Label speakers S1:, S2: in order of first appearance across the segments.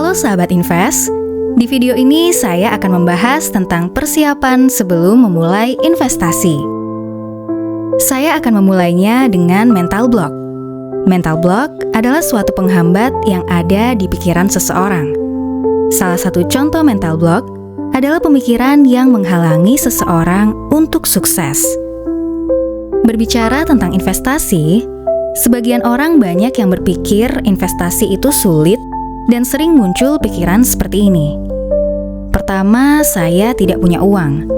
S1: Halo sahabat invest, di video ini saya akan membahas tentang persiapan sebelum memulai investasi. Saya akan memulainya dengan mental block. Mental block adalah suatu penghambat yang ada di pikiran seseorang. Salah satu contoh mental block adalah pemikiran yang menghalangi seseorang untuk sukses. Berbicara tentang investasi, sebagian orang banyak yang berpikir investasi itu sulit dan sering muncul pikiran seperti ini. Pertama, saya tidak punya uang.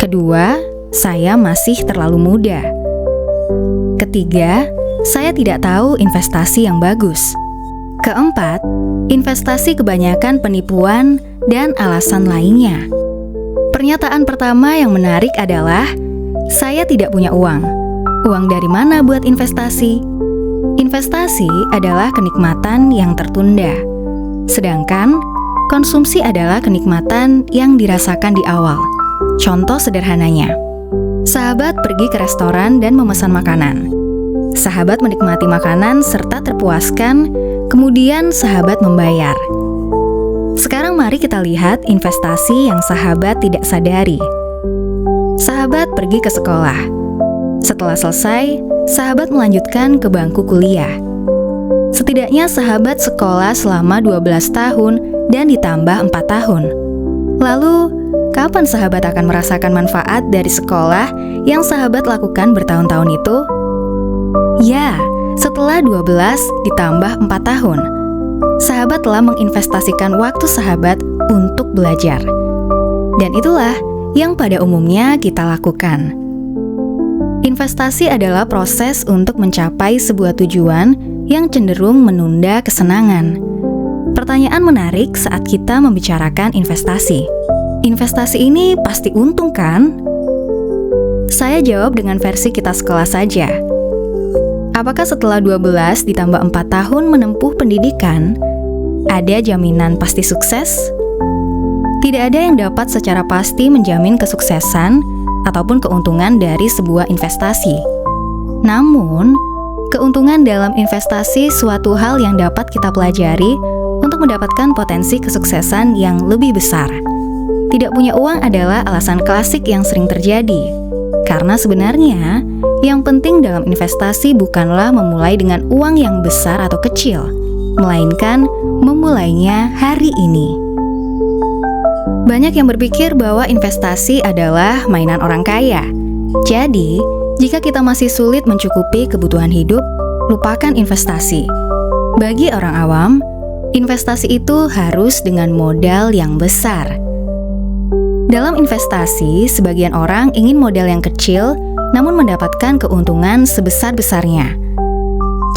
S1: Kedua, saya masih terlalu muda. Ketiga, saya tidak tahu investasi yang bagus. Keempat, investasi kebanyakan penipuan dan alasan lainnya. Pernyataan pertama yang menarik adalah, saya tidak punya uang. Uang dari mana buat investasi? Investasi adalah kenikmatan yang tertunda. Sedangkan, konsumsi adalah kenikmatan yang dirasakan di awal. Contoh sederhananya, sahabat pergi ke restoran dan memesan makanan. Sahabat menikmati makanan serta terpuaskan, kemudian sahabat membayar. Sekarang mari kita lihat investasi yang sahabat tidak sadari. Sahabat pergi ke sekolah. Setelah selesai, sahabat melanjutkan ke bangku kuliah. Setidaknya sahabat sekolah selama 12 tahun dan ditambah 4 tahun. Lalu, kapan sahabat akan merasakan manfaat dari sekolah yang sahabat lakukan bertahun-tahun itu? Ya, setelah 12 ditambah 4 tahun. Sahabat telah menginvestasikan waktu sahabat untuk belajar. Dan itulah yang pada umumnya kita lakukan. Investasi adalah proses untuk mencapai sebuah tujuan yang cenderung menunda kesenangan. Pertanyaan menarik saat kita membicarakan investasi. Investasi ini pasti untung kan? Saya jawab dengan versi kita sekolah saja. Apakah setelah 12 ditambah 4 tahun menempuh pendidikan, ada jaminan pasti sukses? Tidak ada yang dapat secara pasti menjamin kesuksesan ataupun keuntungan dari sebuah investasi. Namun, keuntungan dalam investasi suatu hal yang dapat kita pelajari untuk mendapatkan potensi kesuksesan yang lebih besar. Tidak punya uang adalah alasan klasik yang sering terjadi. Karena sebenarnya, yang penting dalam investasi bukanlah memulai dengan uang yang besar atau kecil, melainkan memulainya hari ini. Banyak yang berpikir bahwa investasi adalah mainan orang kaya. Jadi, jika kita masih sulit mencukupi kebutuhan hidup, lupakan investasi. Bagi orang awam, investasi itu harus dengan modal yang besar. Dalam investasi, sebagian orang ingin modal yang kecil, namun mendapatkan keuntungan sebesar-besarnya.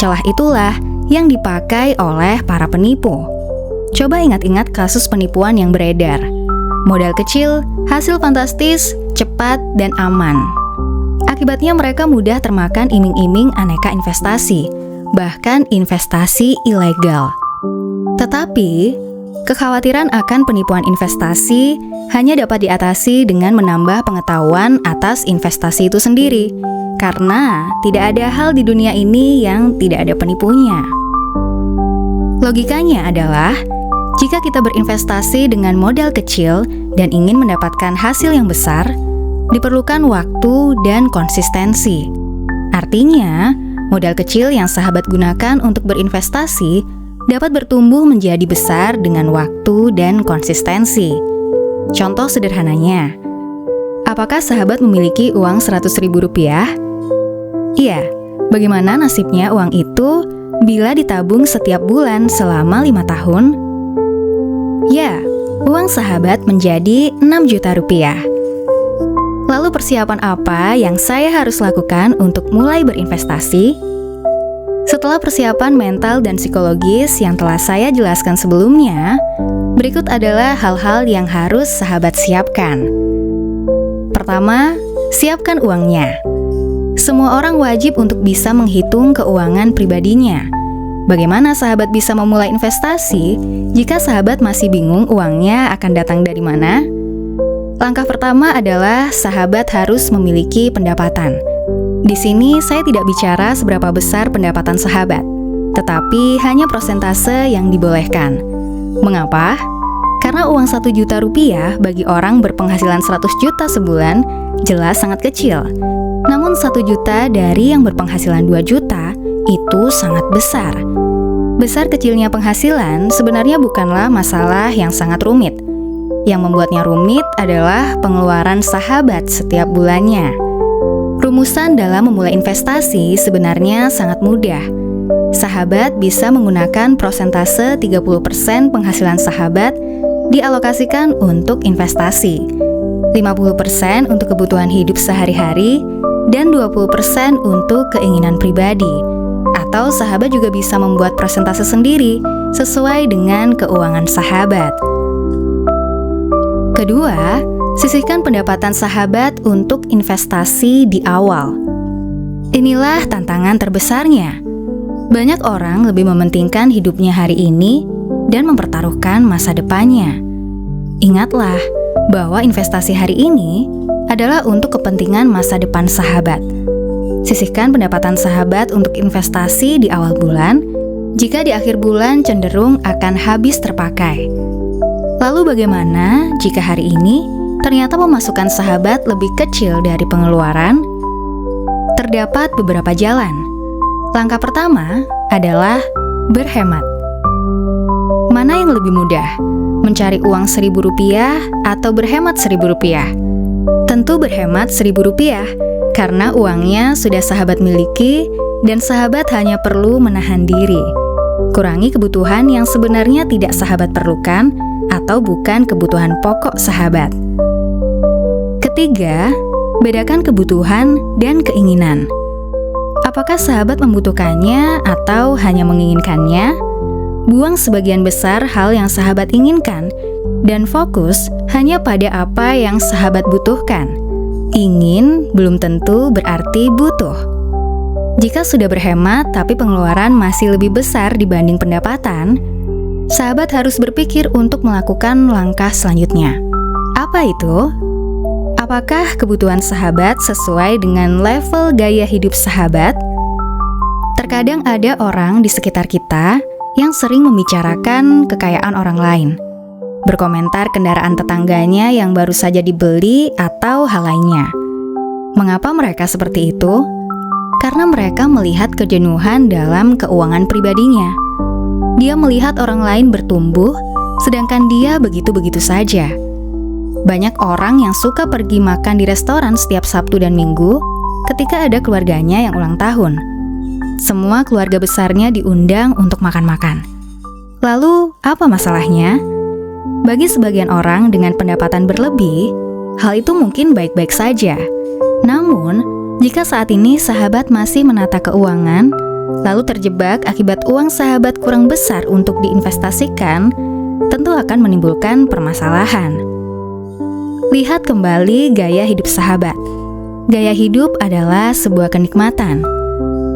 S1: Celah itulah yang dipakai oleh para penipu. Coba ingat-ingat kasus penipuan yang beredar. Modal kecil, hasil fantastis, cepat, dan aman. Akibatnya mereka mudah termakan iming-iming aneka investasi, bahkan investasi ilegal. Tetapi, kekhawatiran akan penipuan investasi hanya dapat diatasi dengan menambah pengetahuan atas investasi itu sendiri, karena tidak ada hal di dunia ini yang tidak ada penipunya. Logikanya adalah, jika kita berinvestasi dengan modal kecil dan ingin mendapatkan hasil yang besar, diperlukan waktu dan konsistensi. Artinya, modal kecil yang sahabat gunakan untuk berinvestasi dapat bertumbuh menjadi besar dengan waktu dan konsistensi. Contoh sederhananya, apakah sahabat memiliki uang Rp100.000? Iya, bagaimana nasibnya uang itu bila ditabung setiap bulan selama 5 tahun? Ya, uang sahabat menjadi Rp6 juta. Lalu persiapan apa yang saya harus lakukan untuk mulai berinvestasi? Setelah persiapan mental dan psikologis yang telah saya jelaskan sebelumnya, berikut adalah hal-hal yang harus sahabat siapkan. Pertama, siapkan uangnya. Semua orang wajib untuk bisa menghitung keuangan pribadinya. Bagaimana sahabat bisa memulai investasi jika sahabat masih bingung uangnya akan datang dari mana? Langkah pertama adalah sahabat harus memiliki pendapatan. Di sini saya tidak bicara seberapa besar pendapatan sahabat, tetapi hanya persentase yang dibolehkan. Mengapa? Karena uang 1 juta rupiah bagi orang berpenghasilan 100 juta sebulan jelas sangat kecil. Namun 1 juta dari yang berpenghasilan 2 juta itu sangat besar. Besar kecilnya penghasilan sebenarnya bukanlah masalah yang sangat rumit. Yang membuatnya rumit adalah pengeluaran sahabat setiap bulannya. Rumusan dalam memulai investasi sebenarnya sangat mudah. Sahabat bisa menggunakan persentase 30% penghasilan sahabat dialokasikan untuk investasi, 50% untuk kebutuhan hidup sehari-hari, dan 20% untuk keinginan pribadi. Atau sahabat juga bisa membuat persentase sendiri sesuai dengan keuangan sahabat. Kedua, sisihkan pendapatan sahabat untuk investasi di awal. Inilah tantangan terbesarnya. Banyak orang lebih mementingkan hidupnya hari ini dan mempertaruhkan masa depannya. Ingatlah bahwa investasi hari ini adalah untuk kepentingan masa depan sahabat. Sisihkan pendapatan sahabat untuk investasi di awal bulan, jika di akhir bulan cenderung akan habis terpakai. Lalu bagaimana jika hari ini ternyata pemasukan sahabat lebih kecil dari pengeluaran? Terdapat beberapa jalan. Langkah pertama adalah berhemat. Mana yang lebih mudah? Mencari uang Rp1.000 atau berhemat Rp1.000? Tentu berhemat Rp1.000, karena uangnya sudah sahabat miliki dan sahabat hanya perlu menahan diri. Kurangi kebutuhan yang sebenarnya tidak sahabat perlukan atau bukan kebutuhan pokok sahabat. Ketiga, bedakan kebutuhan dan keinginan. Apakah sahabat membutuhkannya atau hanya menginginkannya? Buang sebagian besar hal yang sahabat inginkan dan fokus hanya pada apa yang sahabat butuhkan. Ingin belum tentu berarti butuh. Jika sudah berhemat tapi pengeluaran masih lebih besar dibanding pendapatan, sahabat harus berpikir untuk melakukan langkah selanjutnya. Apa itu? Apakah kebutuhan sahabat sesuai dengan level gaya hidup sahabat? Terkadang ada orang di sekitar kita yang sering membicarakan kekayaan orang lain, berkomentar kendaraan tetangganya yang baru saja dibeli atau hal lainnya. Mengapa mereka seperti itu? Karena mereka melihat kejenuhan dalam keuangan pribadinya. Dia melihat orang lain bertumbuh, sedangkan dia begitu-begitu saja. Banyak orang yang suka pergi makan di restoran setiap Sabtu dan Minggu ketika ada keluarganya yang ulang tahun. Semua keluarga besarnya diundang untuk makan-makan. Lalu, apa masalahnya? Bagi sebagian orang dengan pendapatan berlebih, hal itu mungkin baik-baik saja. Namun, jika saat ini sahabat masih menata keuangan, lalu terjebak akibat uang sahabat kurang besar untuk diinvestasikan, tentu akan menimbulkan permasalahan. Lihat kembali gaya hidup sahabat. Gaya hidup adalah sebuah kenikmatan.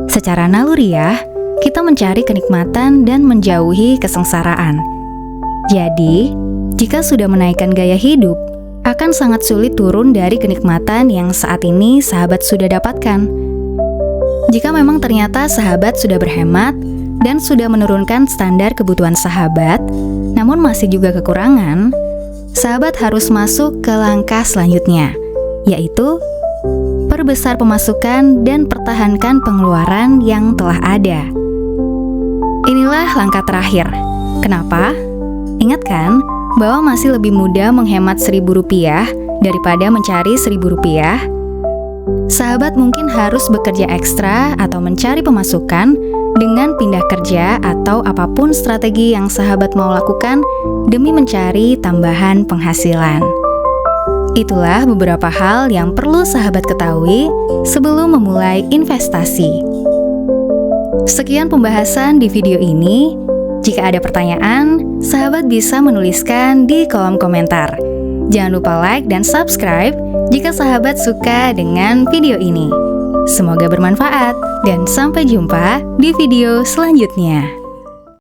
S1: Secara naluriah, kita mencari kenikmatan dan menjauhi kesengsaraan. Jadi, jika sudah menaikkan gaya hidup, akan sangat sulit turun dari kenikmatan yang saat ini sahabat sudah dapatkan. Jika memang ternyata sahabat sudah berhemat dan sudah menurunkan standar kebutuhan sahabat, namun masih juga kekurangan, sahabat harus masuk ke langkah selanjutnya, yaitu perbesar pemasukan dan pertahankan pengeluaran yang telah ada. Inilah langkah terakhir. Kenapa? Ingat kan bahwa masih lebih mudah menghemat Rp1.000 daripada mencari Rp1.000? Sahabat mungkin harus bekerja ekstra atau mencari pemasukan dengan pindah kerja atau apapun strategi yang sahabat mau lakukan demi mencari tambahan penghasilan. Itulah beberapa hal yang perlu sahabat ketahui sebelum memulai investasi. Sekian pembahasan di video ini. Jika ada pertanyaan, sahabat bisa menuliskan di kolom komentar. Jangan lupa like dan subscribe jika sahabat suka dengan video ini. Semoga bermanfaat dan sampai jumpa di video selanjutnya.